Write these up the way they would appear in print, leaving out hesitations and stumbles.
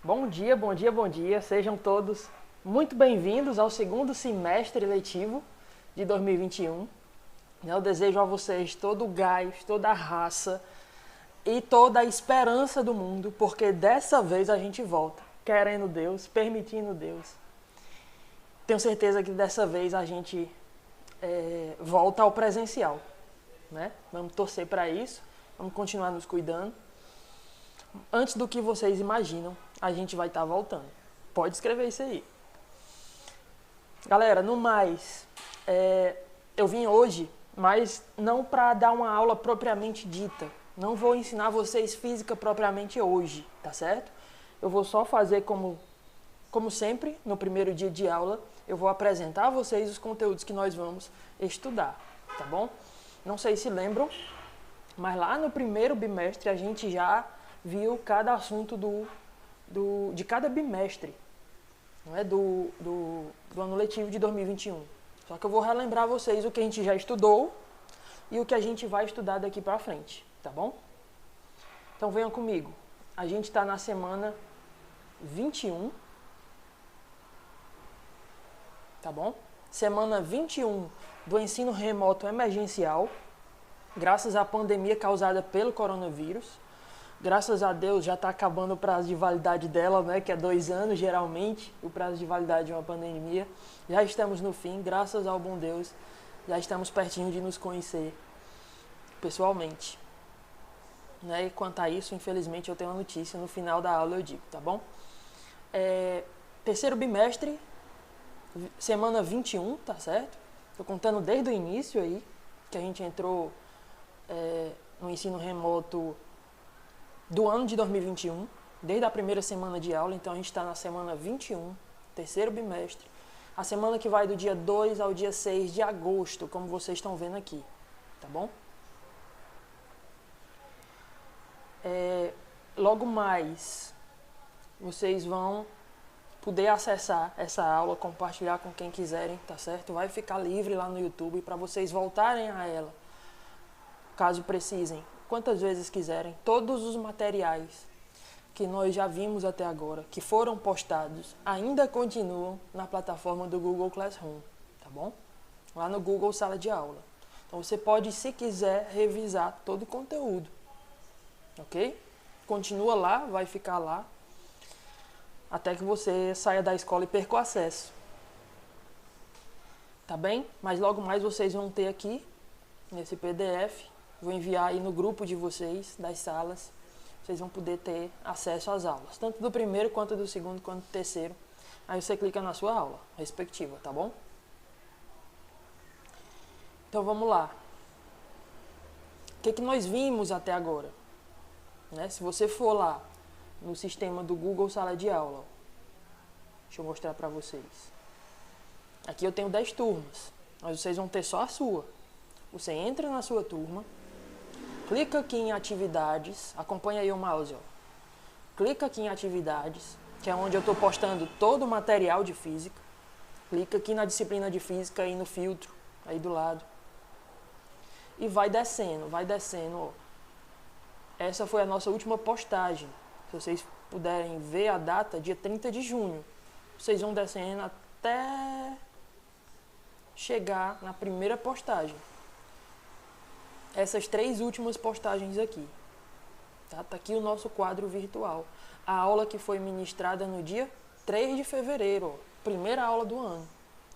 Bom dia, bom dia, bom dia. Sejam todos muito bem-vindos ao segundo semestre letivo de 2021. Eu desejo a vocês todo o gás, toda a raça e toda a esperança do mundo, porque dessa vez a gente volta, querendo Deus, permitindo Deus. Tenho certeza que dessa vez a gente volta ao presencial, né? Vamos torcer para isso, vamos continuar nos cuidando. Antes do que vocês imaginam, a gente vai estar voltando. Pode escrever isso aí. Galera, no mais, eu vim hoje, mas não para dar uma aula propriamente dita. Não vou ensinar vocês física propriamente hoje, tá certo? Eu vou só fazer como sempre, no primeiro dia de aula, eu vou apresentar a vocês os conteúdos que nós vamos estudar, tá bom? Não sei se lembram, mas lá no primeiro bimestre a gente já viu cada assunto de cada bimestre, não é? do ano letivo de 2021. Só que eu vou relembrar vocês o que a gente já estudou e o que a gente vai estudar daqui para frente, tá bom? Então venham comigo. A gente está na semana 21, tá bom? Semana 21 do ensino remoto emergencial, graças à pandemia causada pelo coronavírus. Graças a Deus já está acabando o prazo de validade dela, né, que é 2 anos geralmente, o prazo de validade de uma pandemia. Já estamos no fim, graças ao bom Deus, já estamos pertinho de nos conhecer pessoalmente. Né? E quanto a isso, infelizmente eu tenho uma notícia, no final da aula eu digo, tá bom? Terceiro bimestre, semana 21, tá certo? Estou contando desde o início aí, que a gente entrou no ensino remoto do ano de 2021, desde a primeira semana de aula, então a gente está na semana 21, terceiro bimestre, a semana que vai do dia 2 ao dia 6 de agosto, como vocês estão vendo aqui, tá bom? Logo mais, vocês vão poder acessar essa aula, compartilhar com quem quiserem, tá certo? Vai ficar livre lá no YouTube para vocês voltarem a ela, caso precisem. Quantas vezes quiserem, todos os materiais que nós já vimos até agora, que foram postados, ainda continuam na plataforma do Google Classroom, tá bom? Lá no Google Sala de Aula. Então você pode, se quiser, revisar todo o conteúdo, ok? Continua lá, vai ficar lá, até que você saia da escola e perca o acesso. Tá bem? Mas logo mais vocês vão ter aqui, nesse PDF, vou enviar aí no grupo de vocês, das salas. Vocês vão poder ter acesso às aulas. Tanto do primeiro, quanto do segundo, quanto do terceiro. Aí você clica na sua aula respectiva, tá bom? Então vamos lá. O que nós vimos até agora? Né? Se você for lá no sistema do Google Sala de Aula, deixa eu mostrar para vocês. Aqui eu tenho 10 turmas, mas vocês vão ter só a sua. Você entra na sua turma, clica aqui em atividades, acompanha aí o mouse, ó. Clica aqui em atividades, que é onde eu estou postando todo o material de física. Clica aqui na disciplina de física aí no filtro, aí do lado. E vai descendo, ó. Essa foi a nossa última postagem. Se vocês puderem ver a data, dia 30 de junho. Vocês vão descendo até chegar na primeira postagem. Essas 3 últimas postagens aqui. Tá aqui o nosso quadro virtual. A aula que foi ministrada no dia 3 de fevereiro, ó, primeira aula do ano.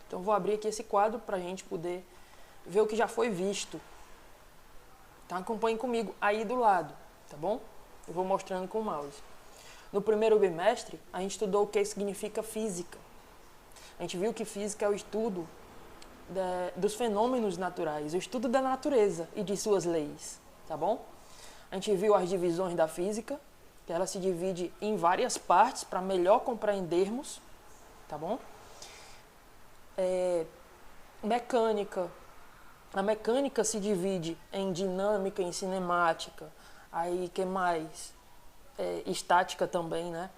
Então vou abrir aqui esse quadro para a gente poder ver o que já foi visto. Então acompanhem comigo aí do lado, tá bom? Eu vou mostrando com o mouse. No primeiro bimestre, a gente estudou o que significa física. A gente viu que física é o estudo dos fenômenos naturais, o estudo da natureza e de suas leis, tá bom? A gente viu as divisões da física, que ela se divide em várias partes para melhor compreendermos, tá bom? Mecânica. A mecânica se divide em dinâmica, em cinemática, aí que mais? Estática também, né?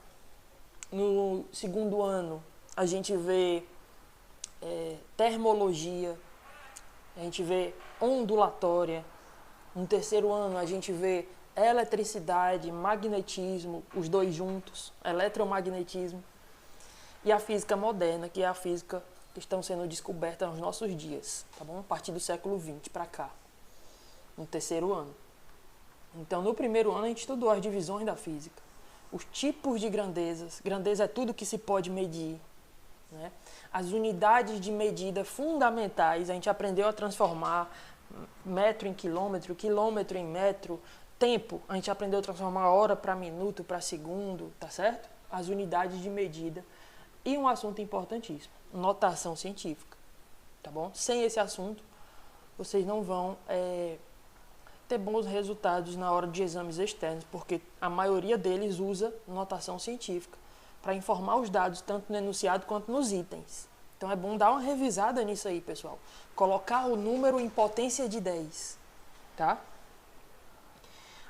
No segundo ano, a gente vê termologia, a gente vê ondulatória. No terceiro ano, a gente vê eletricidade, magnetismo, os dois juntos, eletromagnetismo, e a física moderna, que é a física que estão sendo descobertas nos nossos dias, tá bom? A partir do século XX para cá, no terceiro ano. Então, no primeiro ano, a gente estudou as divisões da física, os tipos de grandezas. Grandeza é tudo que se pode medir, né? As unidades de medida fundamentais, a gente aprendeu a transformar metro em quilômetro, quilômetro em metro, tempo, a gente aprendeu a transformar hora para minuto, para segundo, tá certo? As unidades de medida. E um assunto importantíssimo, notação científica, tá bom? Sem esse assunto, vocês não vão ter bons resultados na hora de exames externos, porque a maioria deles usa notação científica para informar os dados, tanto no enunciado quanto nos itens. Então é bom dar uma revisada nisso aí, pessoal. Colocar o número em potência de 10, tá?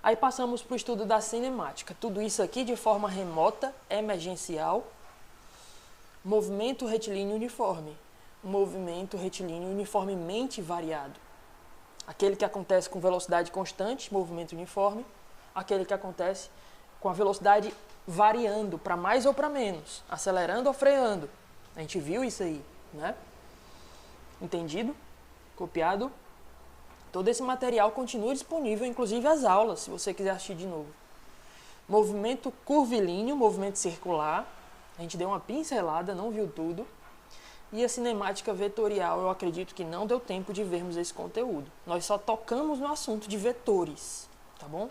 Aí passamos para o estudo da cinemática. Tudo isso aqui de forma remota, emergencial. Movimento retilíneo uniforme. Movimento retilíneo uniformemente variado. Aquele que acontece com velocidade constante, movimento uniforme. Aquele que acontece com a velocidade variando para mais ou para menos, acelerando ou freando. A gente viu isso aí, né? Entendido? Copiado? Todo esse material continua disponível, inclusive as aulas, se você quiser assistir de novo. Movimento curvilíneo, movimento circular. A gente deu uma pincelada, não viu tudo. E a cinemática vetorial, eu acredito que não deu tempo de vermos esse conteúdo. Nós só tocamos no assunto de vetores, tá bom?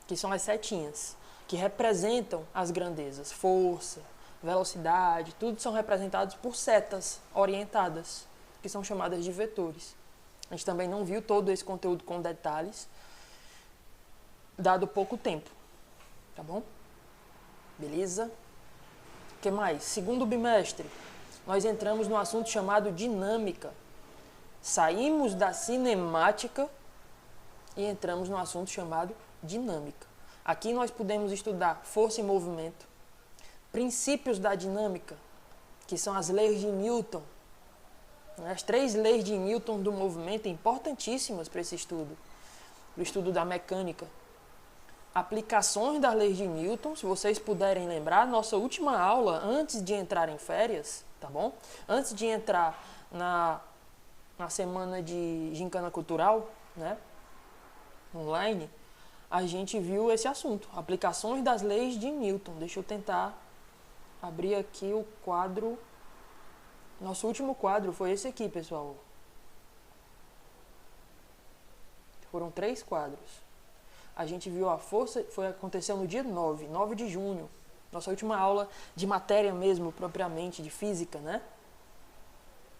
Que são as setinhas, que representam as grandezas, força, velocidade, tudo são representados por setas orientadas, que são chamadas de vetores. A gente também não viu todo esse conteúdo com detalhes, dado pouco tempo, tá bom? Beleza? O que mais? Segundo bimestre, nós entramos no assunto chamado dinâmica. Saímos da cinemática e entramos no assunto chamado dinâmica. Aqui nós podemos estudar força e movimento, princípios da dinâmica, que são as leis de Newton. As 3 leis de Newton do movimento importantíssimas para esse estudo, o estudo da mecânica. Aplicações das leis de Newton, se vocês puderem lembrar, nossa última aula, antes de entrar em férias, tá bom? Antes de entrar na semana de gincana cultural, né, online, a gente viu esse assunto, aplicações das leis de Newton. Deixa eu tentar abrir aqui o quadro. Nosso último quadro foi esse aqui, pessoal. Foram 3 quadros. A gente viu a força, aconteceu no dia 9 de junho. Nossa última aula de matéria mesmo, propriamente, de física, né?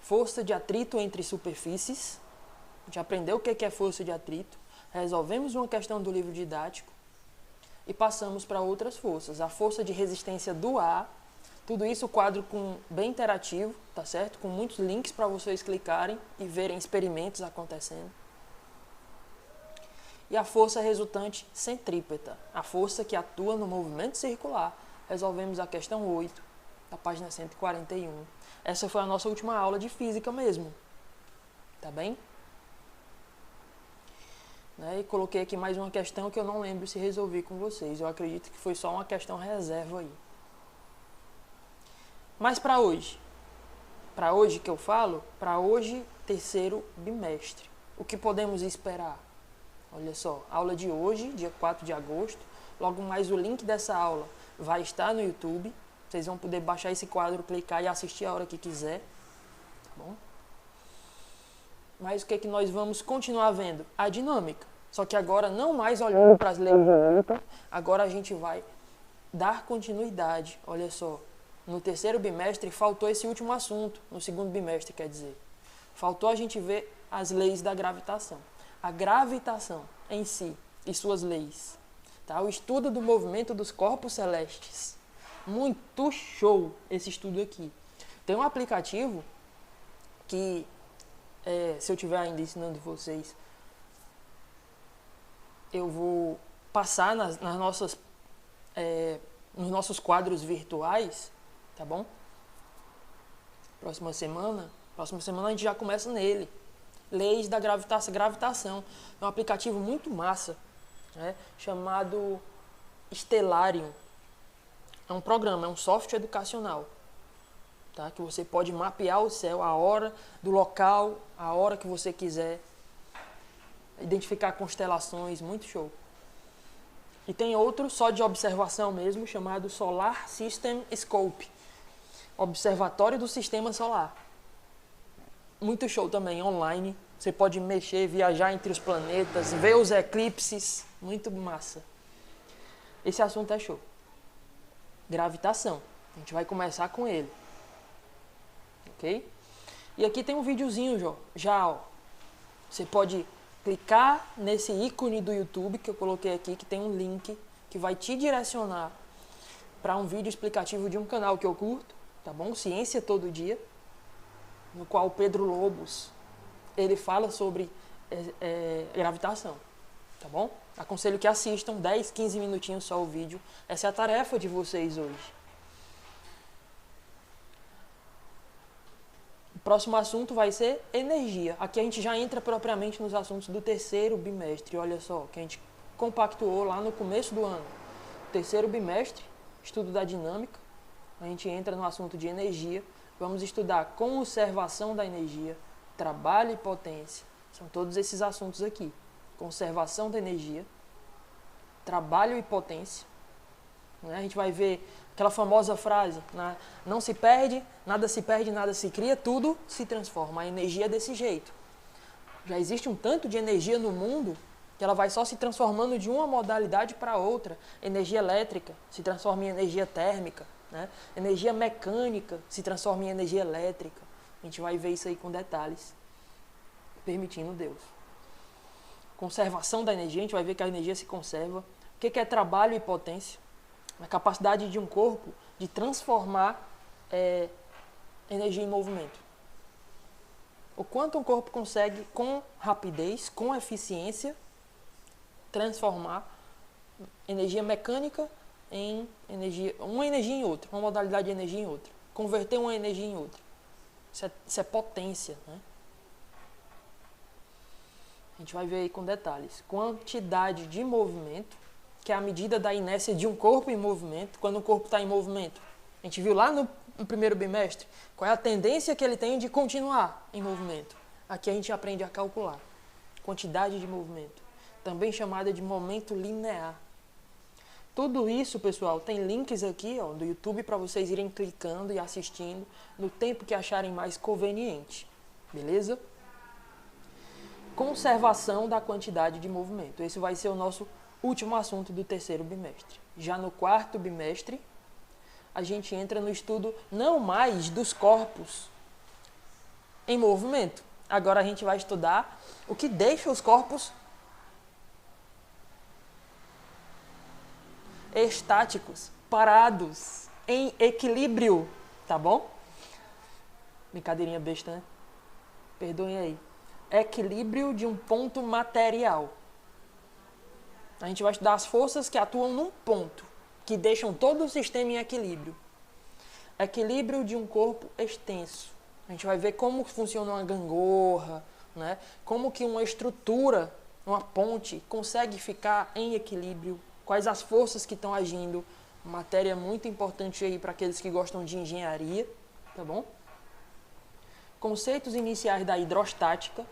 Força de atrito entre superfícies. A gente aprendeu o que é força de atrito. Resolvemos uma questão do livro didático. E passamos para outras forças. A força de resistência do ar. Tudo isso, quadro bem interativo, tá certo? Com muitos links para vocês clicarem e verem experimentos acontecendo. E a força resultante centrípeta, a força que atua no movimento circular. Resolvemos a questão 8, da página 141. Essa foi a nossa última aula de física mesmo. Tá bem? Né? E coloquei aqui mais uma questão que eu não lembro se resolvi com vocês. Eu acredito que foi só uma questão reserva aí. Mas para hoje que eu falo, para hoje, terceiro bimestre. O que podemos esperar? Olha só, aula de hoje, dia 4 de agosto. Logo mais o link dessa aula vai estar no YouTube. Vocês vão poder baixar esse quadro, clicar e assistir a hora que quiser. Tá bom? Mas o que é que nós vamos continuar vendo? A dinâmica. Só que agora não mais olhando para as leis de Newton. Agora a gente vai dar continuidade. Olha só. No terceiro bimestre faltou esse último assunto. No segundo bimestre, quer dizer. Faltou a gente ver as leis da gravitação. A gravitação em si e suas leis. Tá? O estudo do movimento dos corpos celestes. Muito show esse estudo aqui. Tem um aplicativo que, se eu estiver ainda ensinando vocês, eu vou passar nos nossos quadros virtuais, tá bom? Próxima semana a gente já começa nele. Leis da gravitação. É um aplicativo muito massa. né, chamado Stellarium. É um programa, é um software educacional, tá? Que você pode mapear o céu, a hora do local, a hora que você quiser, identificar constelações, muito show. E tem outro só de observação mesmo, chamado Solar System Scope, Observatório do Sistema Solar. Muito show também, online. Você pode mexer, viajar entre os planetas, ver os eclipses, muito massa. Esse assunto é show. Gravitação, a gente vai começar com ele. Ok? E aqui tem um videozinho já, ó. Você pode clicar nesse ícone do YouTube que eu coloquei aqui, que tem um link que vai te direcionar para um vídeo explicativo de um canal que eu curto, tá bom? Ciência Todo Dia, no qual o Pedro Lobos, ele fala sobre gravitação, tá bom? Aconselho que assistam 10, 15 minutinhos só o vídeo. Essa é a tarefa de vocês hoje. O próximo assunto vai ser energia. Aqui a gente já entra propriamente nos assuntos do terceiro bimestre. Olha só, que a gente compactuou lá no começo do ano. Terceiro bimestre, estudo da dinâmica. A gente entra no assunto de energia. Vamos estudar conservação da energia, trabalho e potência. São todos esses assuntos aqui. Conservação da energia, trabalho e potência. A gente vai ver aquela famosa frase, não se perde, nada se cria, tudo se transforma. A energia é desse jeito. Já existe um tanto de energia no mundo que ela vai só se transformando de uma modalidade para outra. Energia elétrica se transforma em energia térmica, né? Energia mecânica se transforma em energia elétrica. A gente vai ver isso aí com detalhes, permitindo Deus. Conservação da energia, a gente vai ver que a energia se conserva. O que é trabalho e potência? A capacidade de um corpo de transformar energia em movimento. O quanto um corpo consegue, com rapidez, com eficiência, transformar energia mecânica em energia, uma energia em outra, uma modalidade de energia em outra. Converter uma energia em outra. Isso é potência, né? A gente vai ver aí com detalhes. Quantidade de movimento, que é a medida da inércia de um corpo em movimento. Quando o corpo está em movimento, a gente viu lá no primeiro bimestre, qual é a tendência que ele tem de continuar em movimento. Aqui a gente aprende a calcular. Quantidade de movimento, também chamada de momento linear. Tudo isso, pessoal, tem links aqui do YouTube para vocês irem clicando e assistindo no tempo que acharem mais conveniente. Beleza? Conservação da quantidade de movimento. Esse vai ser o nosso último assunto do terceiro bimestre. Já no quarto bimestre, a gente entra no estudo não mais dos corpos em movimento. Agora a gente vai estudar o que deixa os corpos estáticos, parados, em equilíbrio, tá bom? Brincadeirinha besta, né? Perdoem aí. Equilíbrio de um ponto material. A gente vai estudar as forças que atuam num ponto, que deixam todo o sistema em equilíbrio. Equilíbrio de um corpo extenso. A gente vai ver como funciona uma gangorra, né? Como que uma estrutura, uma ponte, consegue ficar em equilíbrio, quais as forças que estão agindo. Matéria muito importante aí para aqueles que gostam de engenharia, tá bom? Conceitos iniciais da hidrostática,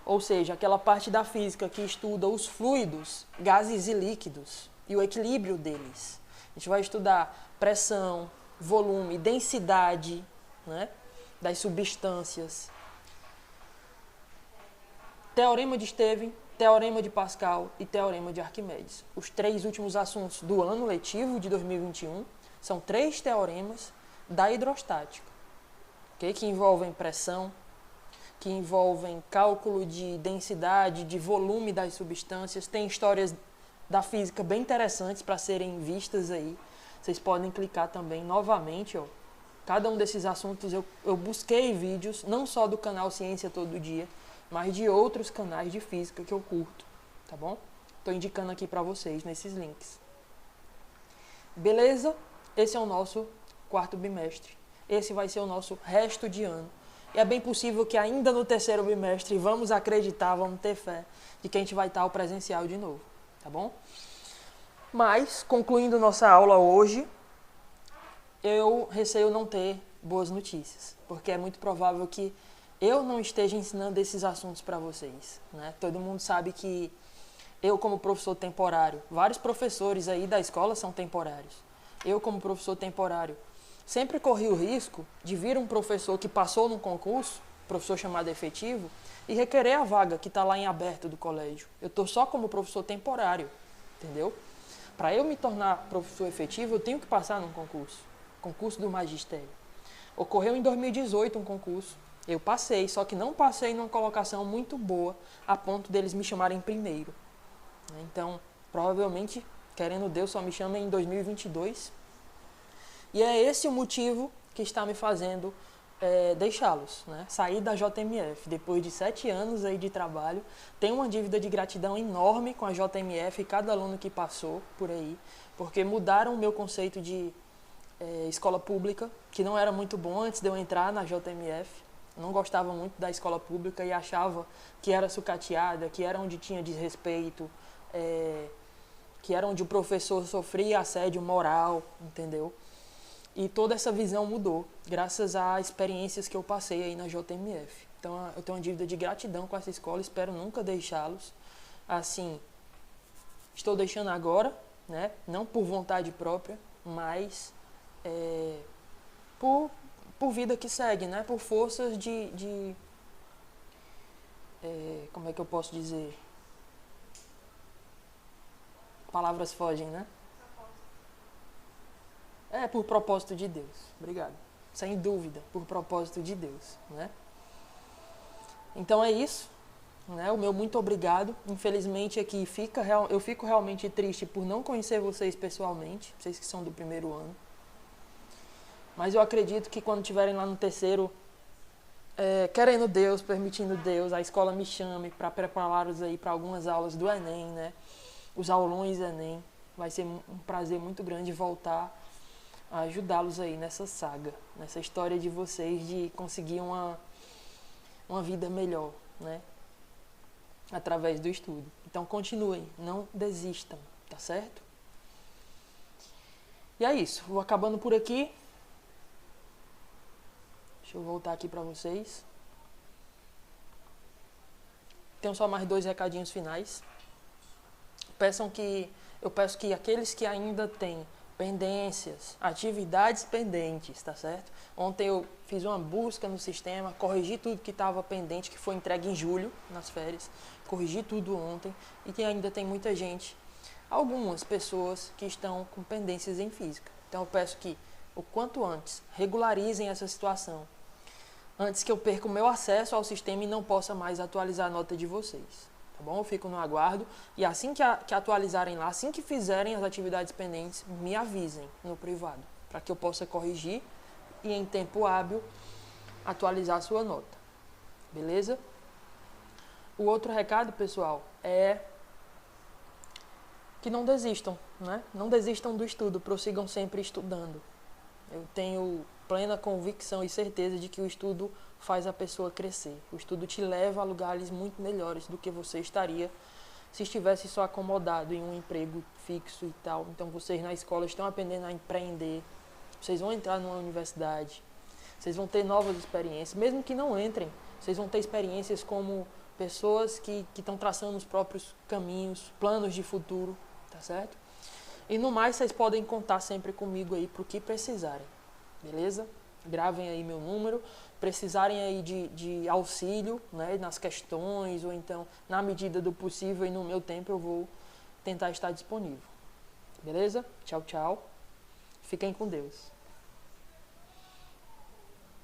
ou seja, aquela parte da física que estuda os fluidos, gases e líquidos e o equilíbrio deles. A gente vai estudar pressão, volume, densidade, né, das substâncias. Teorema de Stevin, Teorema de Pascal e Teorema de Arquimedes. Os 3 últimos assuntos do ano letivo de 2021 são 3 teoremas da hidrostática, okay? Que envolvem pressão, que envolvem cálculo de densidade, de volume das substâncias. Tem histórias da física bem interessantes para serem vistas aí. Vocês podem clicar também novamente. Cada um desses assuntos eu busquei vídeos, não só do canal Ciência Todo Dia, mas de outros canais de física que eu curto, tá bom? Estou indicando aqui para vocês nesses links. Beleza? Esse é o nosso quarto bimestre. Esse vai ser o nosso resto de ano. E é bem possível que ainda no terceiro bimestre vamos acreditar, vamos ter fé de que a gente vai estar ao presencial de novo. tá bom? Mas, concluindo nossa aula hoje, eu receio não ter boas notícias, porque é muito provável que eu não esteja ensinando esses assuntos para vocês, né? Todo mundo sabe que eu, como professor temporário, vários professores aí da escola são temporários. Eu, como professor temporário, sempre corri o risco de vir um professor que passou num concurso, professor chamado efetivo, e requerer a vaga que está lá em aberto do colégio. Eu estou só como professor temporário, entendeu? Para eu me tornar professor efetivo, eu tenho que passar num concurso do magistério. Ocorreu em 2018 um concurso, eu passei, só que não passei numa colocação muito boa, a ponto deles me chamarem primeiro. Então, provavelmente, querendo Deus, só me chamem em 2022. E é esse o motivo que está me fazendo deixá-los, né? Sair da JMF. Depois de 7 anos aí de trabalho, tenho uma dívida de gratidão enorme com a JMF e cada aluno que passou por aí, porque mudaram o meu conceito de escola pública, que não era muito bom antes de eu entrar na JMF. Não gostava muito da escola pública e achava que era sucateada, que era onde tinha desrespeito, que era onde o professor sofria assédio moral, entendeu? E toda essa visão mudou, graças a experiências que eu passei aí na JMF. Então, eu tenho uma dívida de gratidão com essa escola, espero nunca deixá-los. Assim, estou deixando agora, né? Não por vontade própria, mas por vida que segue, né? Por forças como é que eu posso dizer? Palavras fogem, né? Por propósito de Deus. Obrigado. Sem dúvida, por propósito de Deus, né? Então é isso, né? O meu muito obrigado. Infelizmente aqui eu fico realmente triste por não conhecer vocês pessoalmente, vocês que são do primeiro ano. Mas eu acredito que quando estiverem lá no terceiro, querendo Deus, permitindo Deus, a escola me chame para prepará-los aí para algumas aulas do Enem, né? Os aulões Enem. Vai ser um prazer muito grande voltar a ajudá-los aí nessa saga, nessa história de vocês de conseguir uma vida melhor, né? Através do estudo. Então continuem, não desistam, tá certo? E é isso, vou acabando por aqui. Deixa eu voltar aqui para vocês. Tenho só mais 2 recadinhos finais. Eu peço que aqueles que ainda têm pendências, atividades pendentes, tá certo? Ontem eu fiz uma busca no sistema, corrigi tudo que estava pendente, que foi entregue em julho, nas férias. Corrigi tudo ontem e que ainda tem muita gente, algumas pessoas que estão com pendências em física. Então eu peço que, o quanto antes, regularizem essa situação, antes que eu perca o meu acesso ao sistema e não possa mais atualizar a nota de vocês. Tá bom? Eu fico no aguardo e assim que atualizarem lá, assim que fizerem as atividades pendentes, me avisem no privado, para que eu possa corrigir e em tempo hábil atualizar a sua nota. Beleza? O outro recado, pessoal, é que não desistam, né? Não desistam do estudo, prossigam sempre estudando. Eu tenho plena convicção e certeza de que o estudo faz a pessoa crescer. O estudo te leva a lugares muito melhores do que você estaria se estivesse só acomodado em um emprego fixo e tal. Então vocês na escola estão aprendendo a empreender, vocês vão entrar numa universidade, vocês vão ter novas experiências, mesmo que não entrem, vocês vão ter experiências como pessoas que estão traçando os próprios caminhos, planos de futuro, tá certo? E no mais, vocês podem contar sempre comigo aí pro que precisarem, beleza? Gravem aí meu número, precisarem aí de auxílio, né, nas questões, ou então, na medida do possível e no meu tempo, eu vou tentar estar disponível. Beleza? Tchau, tchau. Fiquem com Deus.